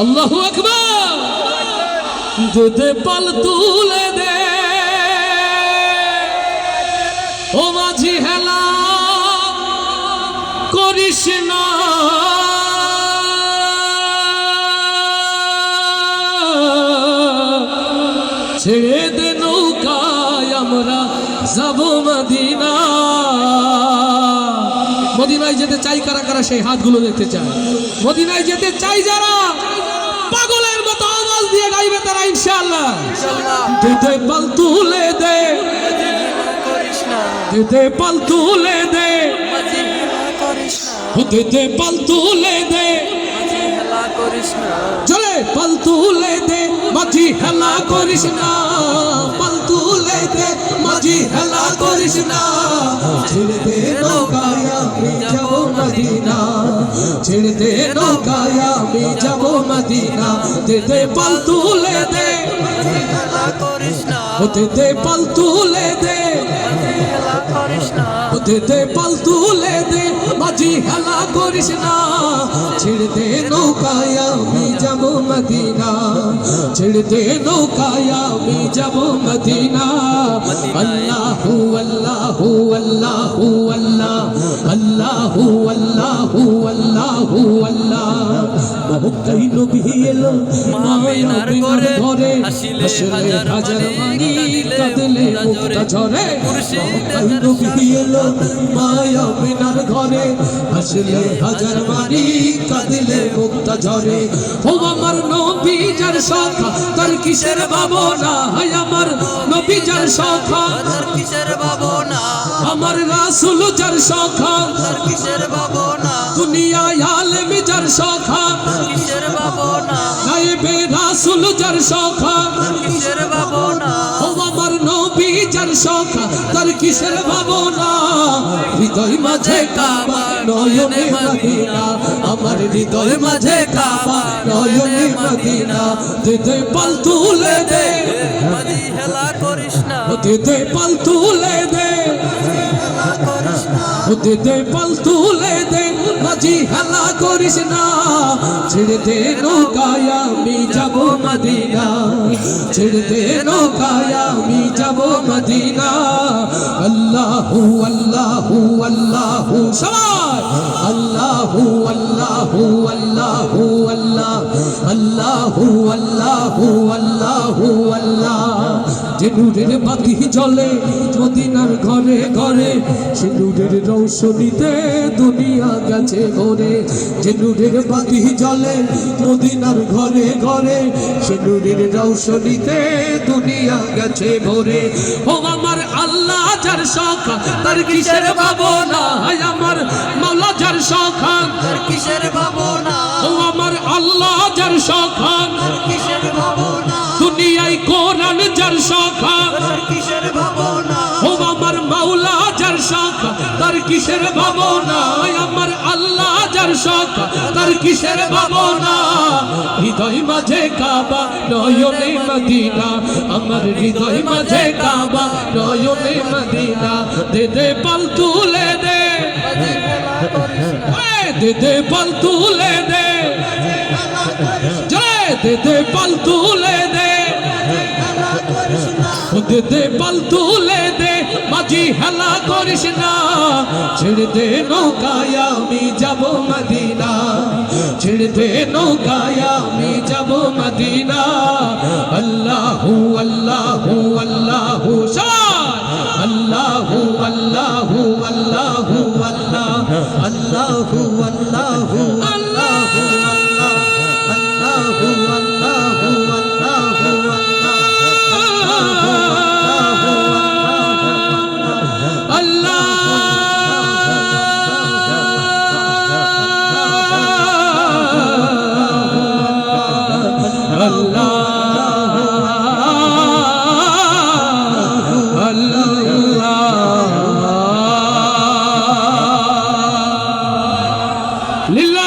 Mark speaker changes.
Speaker 1: আল্লাহু আকবার। দুধ পাল তুলে দে ও মাঝি হেলা করিস না, ছেড়ে দে নৌকায় আমরা যাব মদিনা। মদিনায় যেতে চাই কারা কারা সেই হাতগুলো দেখতে চায়। মদিনায় যেতে চাই যারা পাগলের মতো আওয়াজ দিয়ে গাইবে তারা ইনশাআল্লাহ। দুধে পাল তুলে দে, দুধে পাল তুলে দে, দুধে পাল তুলে দে, চলে পাল তুলে দে মাঝি হেলা করিস না, পাল তুলে দে মাঝি হেলা করিস না, ছেড়ে দে নৌকায় আমি যাব মদিনা, ছেড়ে দে নৌকায় আমি যাব মদিনা। দে পাল তুলে দে, দে পাল তুলে দে, দে পাল তুলে দে মাঝি হেলা করিস না, ছেড়ে দে নৌকায় আমি যাব মদিনা, ছেড়ে দে নৌকায় আমি যাব মদিনা। আল্লাহু আল্লাহু আল্লাহু আল্লাহ, আল্লাহু আল্লাহু আল্লাহু আল্লাহ। মক্কায় নবী এলো মায়ার ঘরে, হাসিলে হাজার মানি কাঁদলে মুক্তা ঝরে। মক্কায় নবী এলো মায়ার ঘরে, হাসিলে হাজার মানি কাঁদলে মুক্তা ঝরে। ও আমার নবী যার সখা তার কিসের ভাবনা, হায় আমার নবী যার সখা তার কিসের ভাবনা, আমার রাসূল যার সখা তার কিসের ভাবনা, দুনিয়ায় আলেম যার সখা তার কিসের ভাবনা, গায়েবে রাসূল যার সখা তার কিসের ভাবনা। ও আমার নবী যার সখা তার কিসের ভাবনা, হৃদয় মাঝে কাবা নয়নে মদিনা, আমার হৃদয় মাঝে কাবা নয়নে মদিনা। দে পাল তুলে দে মাঝি হেলা করিস না, দে পাল তুলে দে, দে পাল তুলে দে মাঝি হেলা করিস না, ছেড়ে দে নৌকায় আমি যাব মদিনা, ছেড়ে দে নৌকায় আমি যাব মদিনা। আল্লাহু আল্লাহু আল্লাহু সবাই আল্লাহু আল্লাহু আল্লাহু আল্লাহ, আল্লাহু আল্লাহু আল্লাহু আল্লাহ। যে নূরের বাতি জ্বলে মদিনার ঘরে ঘরে, সে নূরের রৌশনীতে দুনিয়া গেছে ভরে। যে নূরের বাতি জ্বলে মদিনার ঘরে ঘরে, সে নূরের রৌশনীতে দুনিয়া গেছে ভরে। ও আমার আল্লাহ যার সখা তার কিসের ভাবনা, হায় আমার মাওলা যার সখা তার কিসের ভাবনা, ও আমার আল্লাহ যার সখা তার কিসের ভাবনা, দুনিয়ায় কোরআন যার সখা তার কিসের ভাবনা, ও আমার মাওলা যার সখা তার কিসের ভাবনা, আমার আল্লাহ যার সখা তার কিসের ভাবনা। হৃদয় মাঝে কাবা নয়নে মদিনা, আমার হৃদয় মাঝে কাবা নয়নে মদিনা। দে পাল তুলে দে, দে পাল তুলে দে, দে পাল তুলে দে, দে পাল তুলে দে মাঝি হেলা করিস না, ছেড়ে দে নৌকায় আমি যাব মদিনা, ছেড়ে দে নৌকায় আমি যাব মদিনা। আল্লাহু আল্লাহু আল্লাহু আল্লাহু আল্লাহু আল্লাহু আল্লাহ, আল্লাহু আল্লাহু আল্লাহু আল্লাহু আল্লাহু লিল্লাহ।